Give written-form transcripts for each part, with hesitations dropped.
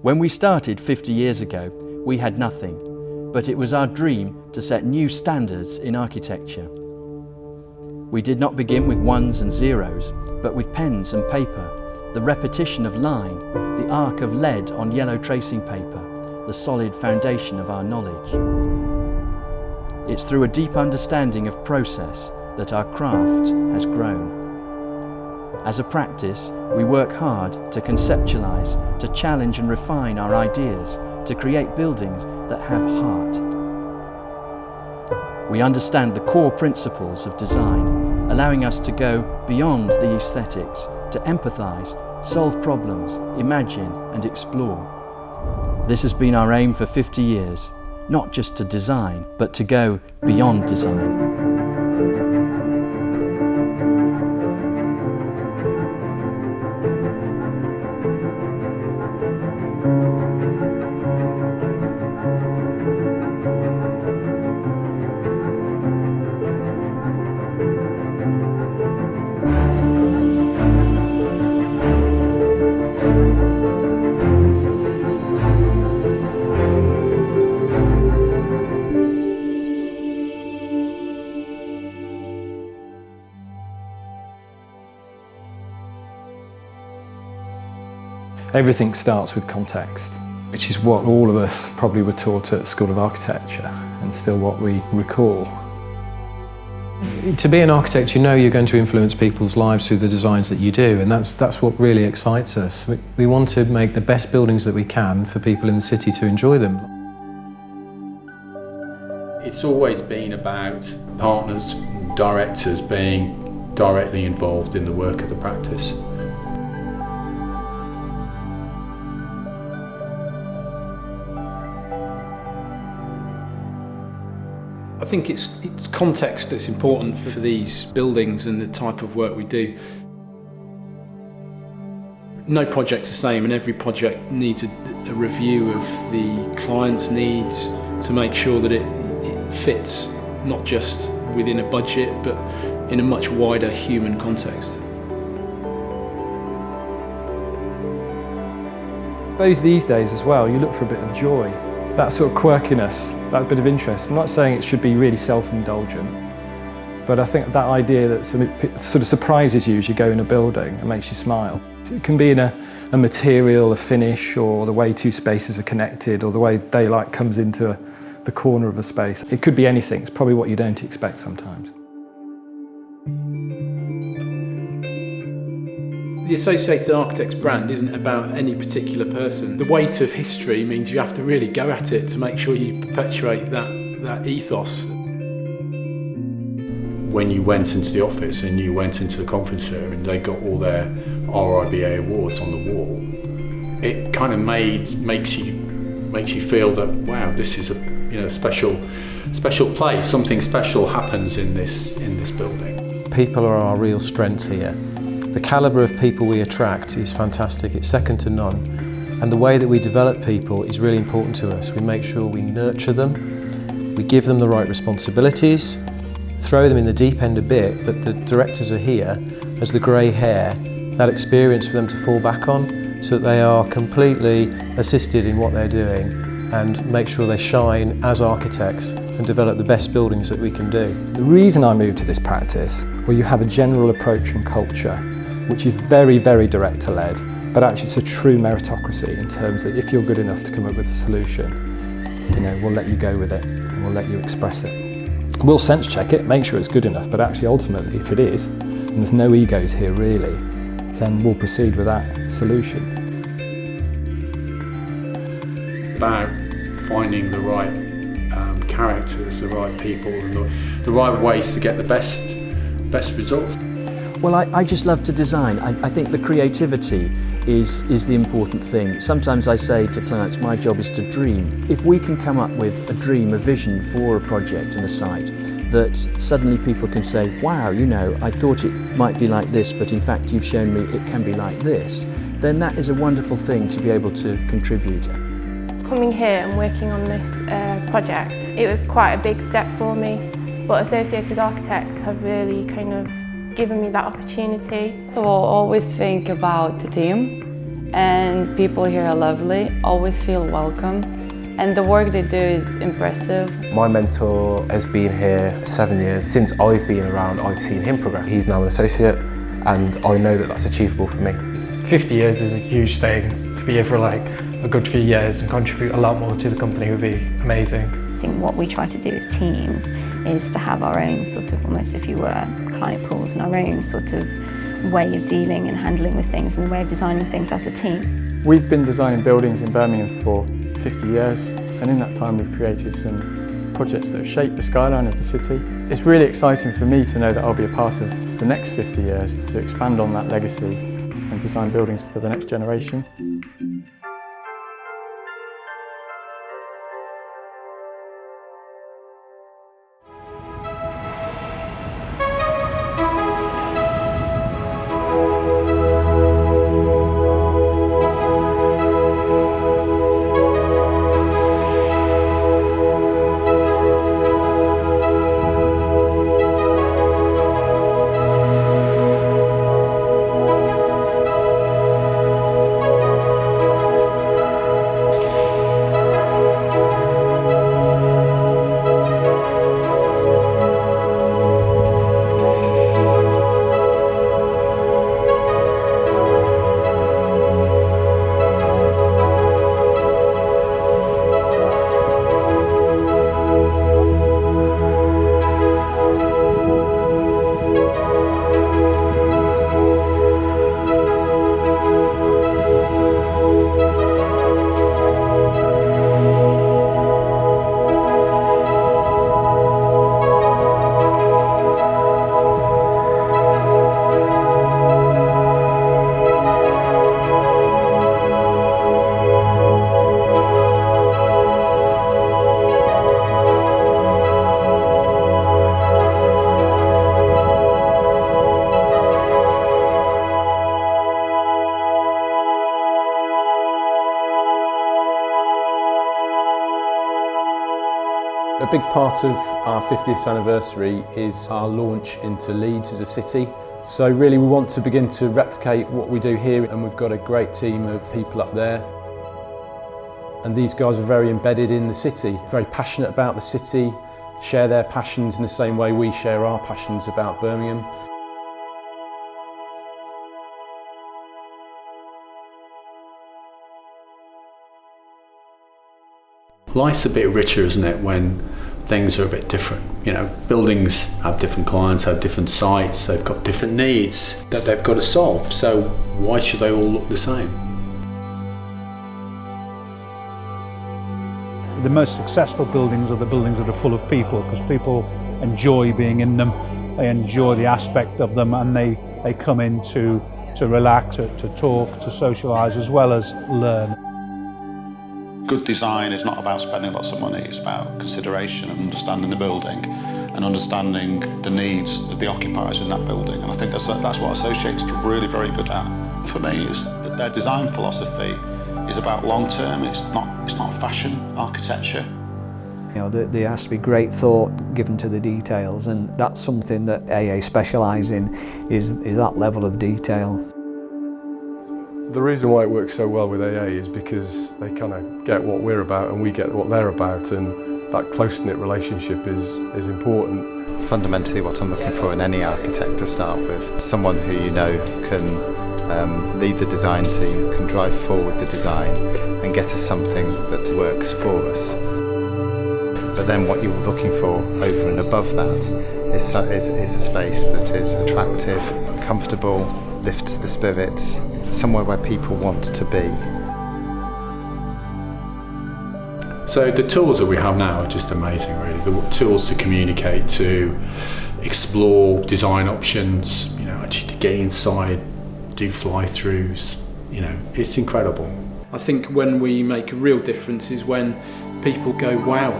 When we started 50 years ago, we had nothing, but it was our dream to set new standards in architecture. We did not begin with ones and zeros, but with pens and paper, the repetition of line, the arc of lead on yellow tracing paper, the solid foundation of our knowledge. It's through a deep understanding of process that our craft has grown. As a practice, we work hard to conceptualize, to challenge and refine our ideas, to create buildings that have heart. We understand the core principles of design, allowing us to go beyond the aesthetics, to empathize, solve problems, imagine and explore. This has been our aim for 50 years, not just to design, but to go beyond design. Everything starts with context, which is what all of us probably were taught at School of Architecture and still what we recall. To be an architect, you know you're going to influence people's lives through the designs that you do, and that's what really excites us. We want to make the best buildings that we can for people in the city to enjoy them. It's always been about partners, directors being directly involved in the work of the practice. I think it's context that's important for these buildings and the type of work we do. No project's the same, and every project needs a review of the client's needs to make sure that it fits not just within a budget but in a much wider human context. These days as well, you look for a bit of joy. That sort of quirkiness, that bit of interest. I'm not saying it should be really self-indulgent, but I think that idea that sort of surprises you as you go in a building and makes you smile. It can be in a material, a finish, or the way two spaces are connected, or the way daylight comes into the corner of a space. It could be anything. It's probably what you don't expect sometimes. The Associated Architects brand isn't about any particular person. The weight of history means you have to really go at it to make sure you perpetuate that ethos. When you went into the office and you went into the conference room and they got all their RIBA awards on the wall, it kind of makes you feel that, wow, this is a special place. Something special happens in this building. People are our real strength here. The calibre of people we attract is fantastic, it's second to none. And the way that we develop people is really important to us. We make sure we nurture them, we give them the right responsibilities, throw them in the deep end a bit, but the directors are here as the grey hair, that experience for them to fall back on, so that they are completely assisted in what they're doing and make sure they shine as architects and develop the best buildings that we can do. The reason I moved to this practice, where you have a general approach and culture, which is very, very director-led, but actually it's a true meritocracy in terms that if you're good enough to come up with a solution, we'll let you go with it and we'll let you express it. We'll sense check it, make sure it's good enough, but actually ultimately if it is, and there's no egos here really, then we'll proceed with that solution. About finding the right characters, the right people, and the right ways to get the best results. Well, I just love to design. I think the creativity is the important thing. Sometimes I say to clients, my job is to dream. If we can come up with a dream, a vision for a project and a site, that suddenly people can say, wow, I thought it might be like this, but in fact you've shown me it can be like this, then that is a wonderful thing to be able to contribute. Coming here and working on this project, it was quite a big step for me, but Associated Architects have really kind of given me that opportunity. So I always think about the team and people here are lovely, always feel welcome, and the work they do is impressive. My mentor has been here 7 years. Since I've been around, I've seen him progress. He's now an associate, and I know that that's achievable for me. 50 years is a huge thing. To be here for like a good few years and contribute a lot more to the company would be amazing. I think what we try to do as teams is to have our own sort of, almost if you were, client pools and our own sort of way of dealing and handling with things and the way of designing things as a team. We've been designing buildings in Birmingham for 50 years, and in that time we've created some projects that have shaped the skyline of the city. It's really exciting for me to know that I'll be a part of the next 50 years to expand on that legacy and design buildings for the next generation. A big part of our 50th anniversary is our launch into Leeds as a city. So really we want to begin to replicate what we do here, and we've got a great team of people up there. And these guys are very embedded in the city, very passionate about the city, share their passions in the same way we share our passions about Birmingham. Life's a bit richer, isn't it, when things are a bit different. You know, buildings have different clients, have different sites, they've got different needs that they've got to solve. So why should they all look the same? The most successful buildings are the buildings that are full of people, because people enjoy being in them, they enjoy the aspect of them, and they come in to relax, to talk, to socialise, as well as learn. Good design is not about spending lots of money, it's about consideration and understanding the building and understanding the needs of the occupiers in that building. And I think that's what associates are really very good at. For me, is that their design philosophy is about long term, it's not fashion architecture. You know, there has to be great thought given to the details, and that's something that AA specialise in, is that level of detail. The reason why it works so well with AA is because they kind of get what we're about and we get what they're about, and that close-knit relationship is important. Fundamentally what I'm looking for in any architect to start with, someone who you know can lead the design team, can drive forward the design and get us something that works for us. But then what you're looking for over and above that is a space that is attractive, comfortable, lifts the spirits, somewhere where people want to be. So the tools that we have now are just amazing, really. The tools to communicate, to explore design options, you know, actually to get inside, do fly-throughs, you know, it's incredible. I think when we make a real difference is when people go, wow,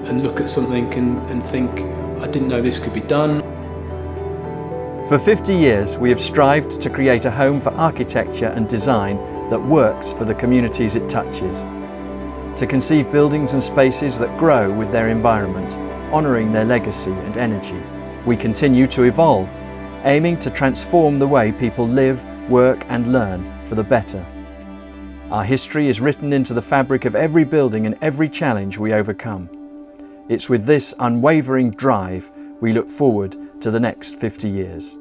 and look at something and think, I didn't know this could be done. For 50 years, we have strived to create a home for architecture and design that works for the communities it touches. To conceive buildings and spaces that grow with their environment, honouring their legacy and energy. We continue to evolve, aiming to transform the way people live, work and learn for the better. Our history is written into the fabric of every building and every challenge we overcome. It's with this unwavering drive we look forward to the next 50 years.